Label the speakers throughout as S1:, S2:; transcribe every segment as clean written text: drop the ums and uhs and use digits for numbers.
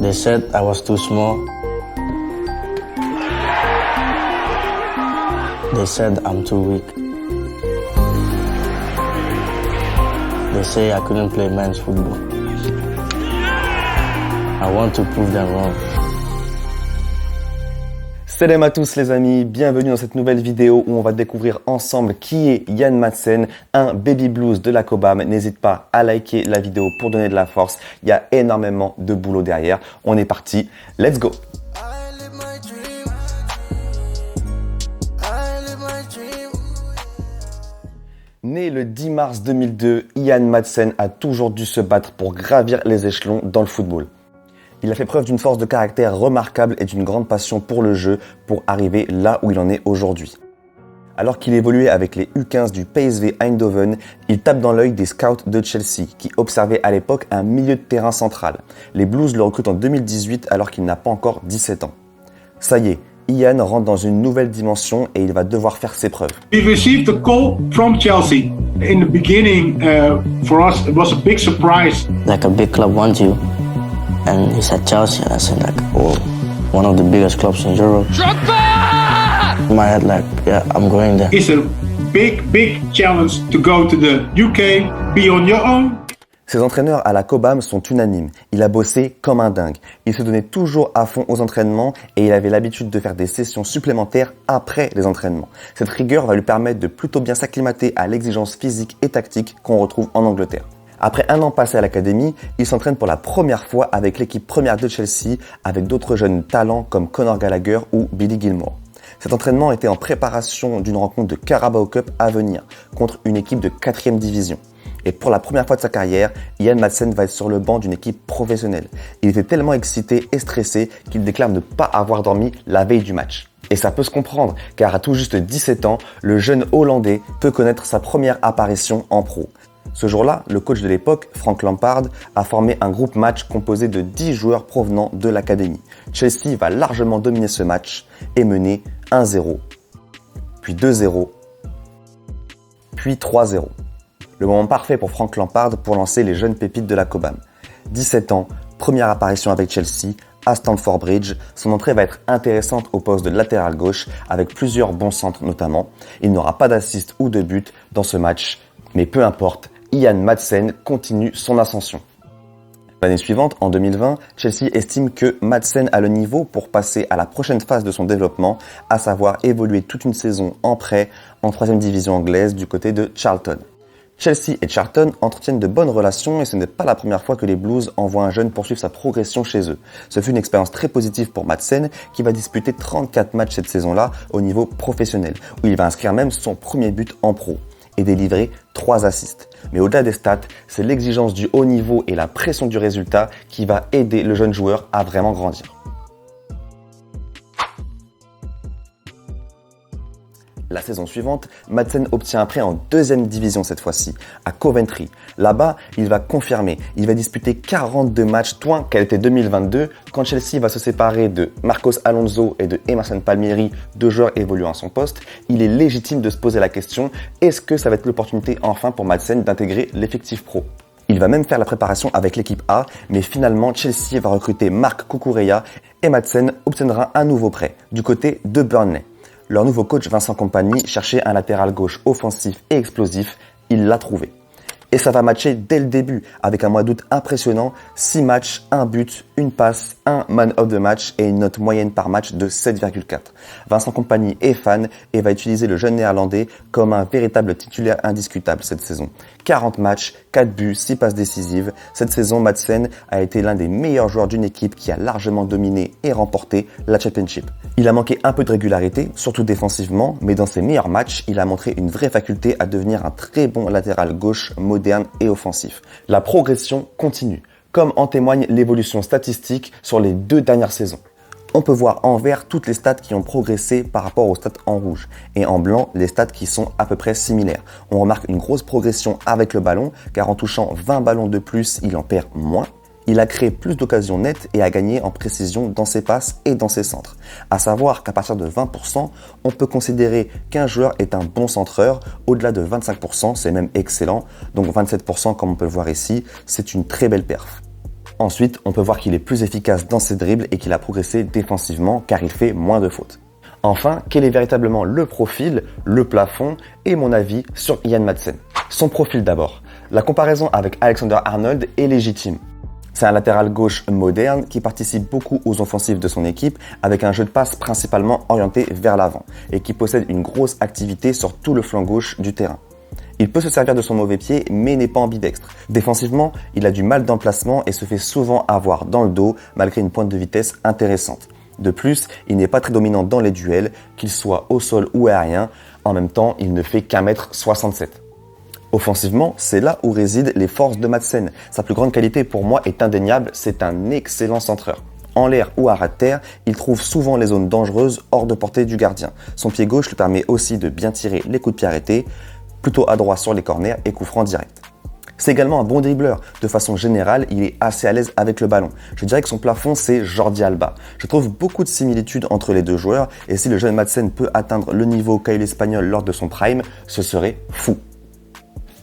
S1: They said I was too small. They said I'm too weak. They say I couldn't play men's football. I want to prove them wrong.
S2: Salam à tous les amis, bienvenue dans cette nouvelle vidéo où on va découvrir ensemble qui est Ian Madsen, un baby blues de la Cobham. N'hésite pas à liker la vidéo pour donner de la force, il y a énormément de boulot derrière. On est parti, let's go! Né le 10 mars 2002, Ian Madsen a toujours dû se battre pour gravir les échelons dans le football. Il a fait preuve d'une force de caractère remarquable et d'une grande passion pour le jeu pour arriver là où il en est aujourd'hui. Alors qu'il évoluait avec les U15 du PSV Eindhoven, il tape dans l'œil des scouts de Chelsea qui observaient à l'époque un milieu de terrain central. Les Blues le recrutent en 2018 alors qu'il n'a pas encore 17 ans. Ça y est, Ian rentre dans une nouvelle dimension et il va devoir faire ses preuves.
S3: We received a call from Chelsea. In the beginning, for us, it was a big surprise.
S1: Like a big club wants you. And he said Chelsea, and I said like, oh, one of the biggest clubs in Europe. In my head like, yeah, I'm going there.
S3: It's a big challenge to go to the UK, be on your own.
S2: Ses entraîneurs à la Cobham sont unanimes. Il a bossé comme un dingue. Il se donnait toujours à fond aux entraînements et il avait l'habitude de faire des sessions supplémentaires après les entraînements. Cette rigueur va lui permettre de plutôt bien s'acclimater à l'exigence physique et tactique qu'on retrouve en Angleterre. Après un an passé à l'académie, il s'entraîne pour la première fois avec l'équipe première de Chelsea avec d'autres jeunes talents comme Conor Gallagher ou Billy Gilmour. Cet entraînement était en préparation d'une rencontre de Carabao Cup à venir contre une équipe de 4e division. Et pour la première fois de sa carrière, Ian Madsen va être sur le banc d'une équipe professionnelle. Il était tellement excité et stressé qu'il déclare ne pas avoir dormi la veille du match. Et ça peut se comprendre, car à tout juste 17 ans, le jeune Hollandais peut connaître sa première apparition en pro. Ce jour-là, le coach de l'époque, Frank Lampard, a formé un groupe match composé de 10 joueurs provenant de l'académie. Chelsea va largement dominer ce match et mener 1-0, puis 2-0, puis 3-0. Le moment parfait pour Frank Lampard pour lancer les jeunes pépites de la Cobham. 17 ans, première apparition avec Chelsea, à Stamford Bridge. Son entrée va être intéressante au poste de latéral gauche avec plusieurs bons centres notamment. Il n'aura pas d'assist ou de but dans ce match, mais peu importe, Ian Madsen continue son ascension. L'année suivante, en 2020, Chelsea estime que Madsen a le niveau pour passer à la prochaine phase de son développement, à savoir évoluer toute une saison en prêt en 3e division anglaise du côté de Charlton. Chelsea et Charlton entretiennent de bonnes relations et ce n'est pas la première fois que les Blues envoient un jeune poursuivre sa progression chez eux. Ce fut une expérience très positive pour Madsen qui va disputer 34 matchs cette saison-là au niveau professionnel, où il va inscrire même son premier but en pro et délivrer 3 assists. Mais au-delà des stats, c'est l'exigence du haut niveau et la pression du résultat qui va aider le jeune joueur à vraiment grandir. La saison suivante, Madsen obtient un prêt en 2e division cette fois-ci, à Coventry. Là-bas, il va confirmer. Il va disputer 42 matchs, tant qu'elle était 2022, quand Chelsea va se séparer de Marcos Alonso et de Emerson Palmieri, 2 joueurs évoluant à son poste. Il est légitime de se poser la question, est-ce que ça va être l'opportunité enfin pour Madsen d'intégrer l'effectif pro ? Il va même faire la préparation avec l'équipe A, mais finalement Chelsea va recruter Marc Cucurella et Madsen obtiendra un nouveau prêt du côté de Burnley. Leur nouveau coach Vincent Kompany cherchait un latéral gauche offensif et explosif, il l'a trouvé. Et ça va matcher dès le début, avec un mois d'août impressionnant, 6 matchs, 1 but, 1 passe, 1 man of the match et une note moyenne par match de 7,4. Vincent Kompany est fan et va utiliser le jeune néerlandais comme un véritable titulaire indiscutable cette saison. 40 matchs, 4 buts, 6 passes décisives. Cette saison, Madsen a été l'un des meilleurs joueurs d'une équipe qui a largement dominé et remporté la Championship. Il a manqué un peu de régularité, surtout défensivement, mais dans ses meilleurs matchs, il a montré une vraie faculté à devenir un très bon latéral gauche moderne et offensif. La progression continue, comme en témoigne l'évolution statistique sur les 2 dernières saisons. On peut voir en vert toutes les stats qui ont progressé par rapport aux stats en rouge et en blanc les stats qui sont à peu près similaires. On remarque une grosse progression avec le ballon car en touchant 20 ballons de plus, il en perd moins. Il a créé plus d'occasions nettes et a gagné en précision dans ses passes et dans ses centres. À savoir qu'à partir de 20%, on peut considérer qu'un joueur est un bon centreur. Au-delà de 25%, c'est même excellent. Donc 27% comme on peut le voir ici, c'est une très belle perf. Ensuite, on peut voir qu'il est plus efficace dans ses dribbles et qu'il a progressé défensivement car il fait moins de fautes. Enfin, quel est véritablement le profil, le plafond et mon avis sur Ian Maatsen? Son profil d'abord. La comparaison avec Alexander-Arnold est légitime. C'est un latéral gauche moderne qui participe beaucoup aux offensives de son équipe avec un jeu de passe principalement orienté vers l'avant et qui possède une grosse activité sur tout le flanc gauche du terrain. Il peut se servir de son mauvais pied mais n'est pas ambidextre. Défensivement, il a du mal d'emplacement et se fait souvent avoir dans le dos malgré une pointe de vitesse intéressante. De plus, il n'est pas très dominant dans les duels, qu'il soit au sol ou aérien. En même temps, il ne fait qu'1m67. Offensivement, c'est là où résident les forces de Maatsen. Sa plus grande qualité pour moi est indéniable, c'est un excellent centreur. En l'air ou à ras de terre, il trouve souvent les zones dangereuses hors de portée du gardien. Son pied gauche lui permet aussi de bien tirer les coups de pied arrêtés, plutôt adroit sur les corners et coups francs directs. C'est également un bon dribbleur. De façon générale, il est assez à l'aise avec le ballon. Je dirais que son plafond, c'est Jordi Alba. Je trouve beaucoup de similitudes entre les deux joueurs et si le jeune Maatsen peut atteindre le niveau qu'a eu l'Espagnol lors de son prime, ce serait fou.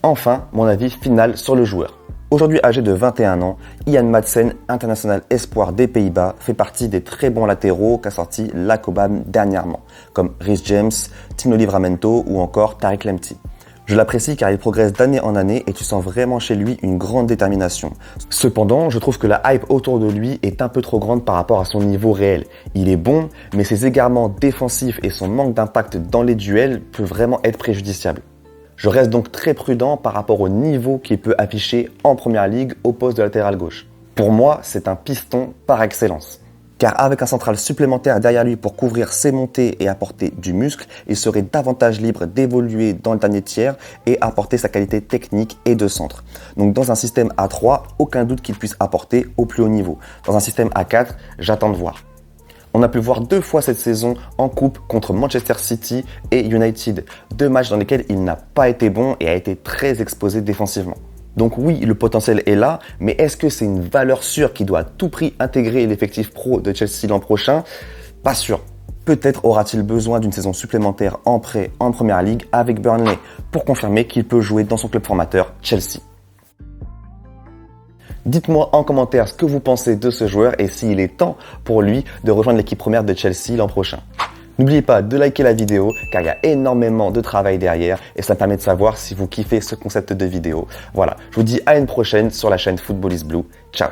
S2: Enfin, mon avis final sur le joueur. Aujourd'hui âgé de 21 ans, Ian Maatsen, international espoir des Pays-Bas, fait partie des très bons latéraux qu'a sorti la Cobham dernièrement, comme Reece James, Tino Livramento ou encore Tariq Lamptey. Je l'apprécie car il progresse d'année en année et tu sens vraiment chez lui une grande détermination. Cependant, je trouve que la hype autour de lui est un peu trop grande par rapport à son niveau réel. Il est bon, mais ses égarements défensifs et son manque d'impact dans les duels peut vraiment être préjudiciable. Je reste donc très prudent par rapport au niveau qu'il peut afficher en première ligue au poste de latéral gauche. Pour moi, c'est un piston par excellence. Car avec un central supplémentaire derrière lui pour couvrir ses montées et apporter du muscle, il serait davantage libre d'évoluer dans le dernier tiers et apporter sa qualité technique et de centre. Donc dans un système à 3, aucun doute qu'il puisse apporter au plus haut niveau. Dans un système à 4, j'attends de voir. On a pu le voir 2 fois cette saison en coupe contre Manchester City et United. 2 matchs dans lesquels il n'a pas été bon et a été très exposé défensivement. Donc oui, le potentiel est là, mais est-ce que c'est une valeur sûre qui doit à tout prix intégrer l'effectif pro de Chelsea l'an prochain? Pas sûr. Peut-être aura-t-il besoin d'une saison supplémentaire en prêt en Première Ligue avec Burnley pour confirmer qu'il peut jouer dans son club formateur Chelsea. Dites-moi en commentaire ce que vous pensez de ce joueur et s'il est temps pour lui de rejoindre l'équipe première de Chelsea l'an prochain. N'oubliez pas de liker la vidéo car il y a énormément de travail derrière et ça me permet de savoir si vous kiffez ce concept de vidéo. Voilà, je vous dis à une prochaine sur la chaîne Football is Blue. Ciao.